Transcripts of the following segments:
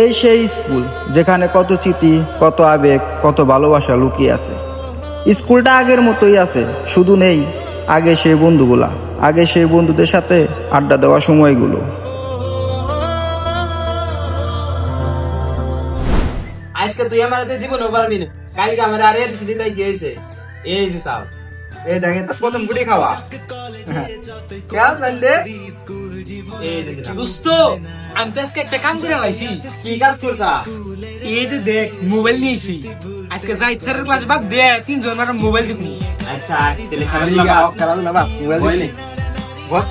এই সেই স্কুল যেখানে কত স্মৃতি, কত আবেগ, কত ভালোবাসা লুকিয়ে আছে। স্কুলটা আগের মতোই আছে, শুধু নেই আগে সেই বন্ধুগুলা, আগে সেই বন্ধুদের সাথে আড্ডা দেওয়া সময়গুলো। আজকে তুই আমার জীবনে পারবি না, কালকে আমার আরে দিদি তাই কি হয়েছে। এই যে সাল এই দেখে তো প্রথম গুটি খাওয়া খেয়াল জানতে দোস্ত, আমি তো আজকে একটা কাম করে পাইছি। কি কাজ করছা? এই যে দেখ, মোবাইল নিয়েছি আজকে। যা ইচ্ছার ক্লাস বাদ দে, তিনজন আমার মোবাইল দিব। আচ্ছা তাহলে খেলা না বাপ মোবাইল নে বল।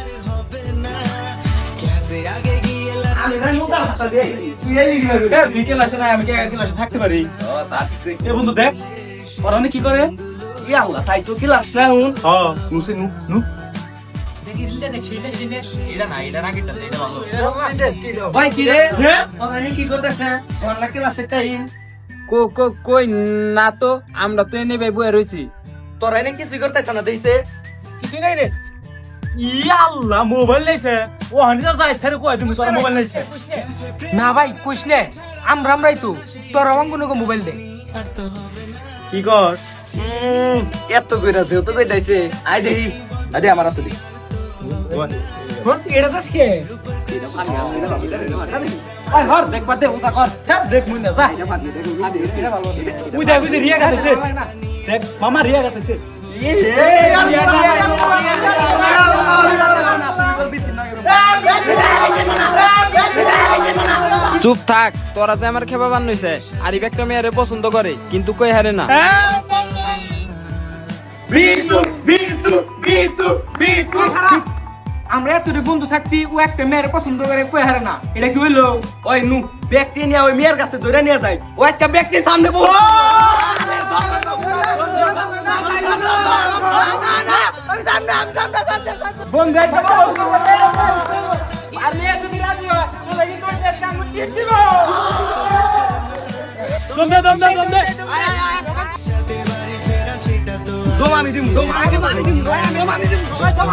আমি না মোটা হাসতা দেই, তুই এই লিখবে তুই ক্লাসে নাই, আমি কি ক্লাসে থাকতে পারি? এ বন্ধু দেখ, ওরা কি করে? ই আল্লাহ, তাই তো ক্লাস না হুন। হ্যাঁ, নুসে নু নু দেখি রিলটা দেখ, সেইটা সেইটা এটা না, এটা আগেরটা, এটা ভালো। ভাই কি রে হ্যাঁ? তোরা কি করতেছ? অনলাইন ক্লাসে টাইম কই না তো, আমরা তো এনে বইয়া রইছি। তোরা এনে কিছু করতেছ না দেইছে? কিছু নাই রে। ই আল্লাহ, মোবাইল লাইছে। ও হানি যা যাইছে রে, কই তুমি তোরা মোবাইল লাইছে? না ভাই কইস না, আমরাই তো তোর অঙ্গন মোবাইল দে। কি কর? এত কইরাছে, ও তো কই দাইছে। আই দেই, আদে আমার হাতে দি। এটা দাস কে? আয় ঘর দেখ পাতে উসা কর। হ্যাঁ, দেখ মুই না যা। বুঝা রিয়া গাতেছে। দেখ মামা রিয়া গাতেছে। চুপ থাক, তোরা যে আমার খেবা বান্নইছে। আর একটা মেয়েরে পছন্দ করে কিন্তু কই হারে না। বিটু বিটু বিটু বিটু। আমরা এতটি বন্ধু থাকতি, ও একটা মেয়ের পছন্দ করে কই হারে না। এটা কি হইলো? ওই নু ব্যক্তি নিয়ে ওই মেয়ের কাছে ধরে নিয়ে যায়। ও একটা ব্যক্তির সামনে বল। আমি সামনে বন্ধু আর মেয়ে যদি রাজি হয় তাহলে কি করতে কাম টিপ দিব। দমদে দমদে দমদে। দম আমি দিম, দম আমি দিম, দম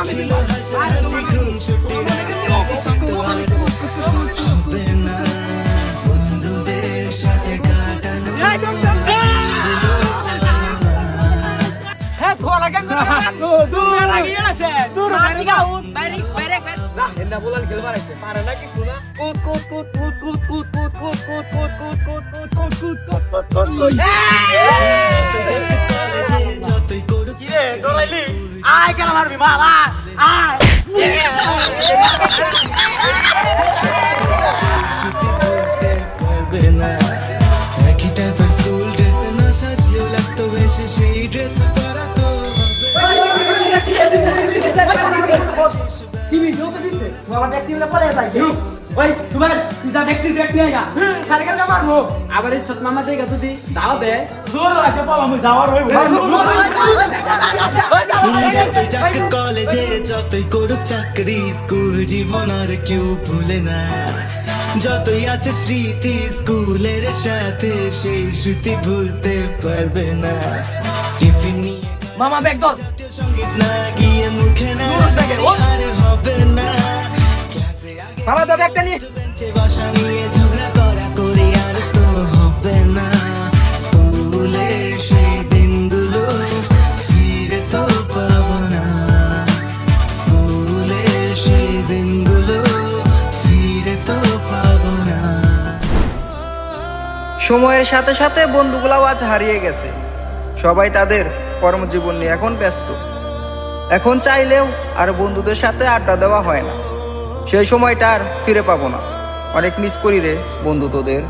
আমি দিম। হ্যাঁ তোরা লাগে না, দূর লাগি গেছে। দূর বাইরে গাউন, বাইরে যা এন্ডা বলাল খেলবার আইছে, পারে না কিছু না। কুত কুত কুত কুত কুত কুত কুত কুত কুত কুত কুত কুত কুত কুত কুত কুত কুত কুত কুত। কি রে ডরাইলি? আয় কেন মারবি? মার আয় আয়। টিভি যত দিছে বাবা ব্যক্তি বলে পড়ে যায়। ওই তোমার যা ব্যক্তি ব্যক্তি আইগা সারে কেন মারবো? আবার এই ছোট মামা দেখে যদি দাও দে। দূর আছে বাবা, আমি যাওয়ার হইব। কলেজে যতই করুক চাকরি, স্কুল জীবন আর কেউ ভুলে না। যতই আছে স্মৃতি স্কুলের সাথে, সেই স্মৃতি ভুলতে পারবে না। টিফিন নিয়ে মামা ব্যাগ ধর। সঙ্গীত না গিয়ে মুখে না আর হবে না। ক্লাসে আগে মামা তো ব্যাগটা নিয়ে বেঞ্চে বসা নিয়ে ঝগড়া করা করি আর তো হবে না। স্কুলের সেই দিনগুলো ফিরে তো পাবো না। স্কুলের সেই দিনগুলো ফিরে তো পাবো না। সময়ের সাথে সাথে বন্ধুগুলাও আজ হারিয়ে গেছে। সবাই তাদের কর্মজীবন নিয়ে এখন ব্যস্ত। এখন চাইলেও আর বন্ধুদের সাথে আড্ডা দেওয়া হয় না। সেই সময়টা আর ফিরে পাবো না। অনেক মিস করি রে বন্ধু তোদের।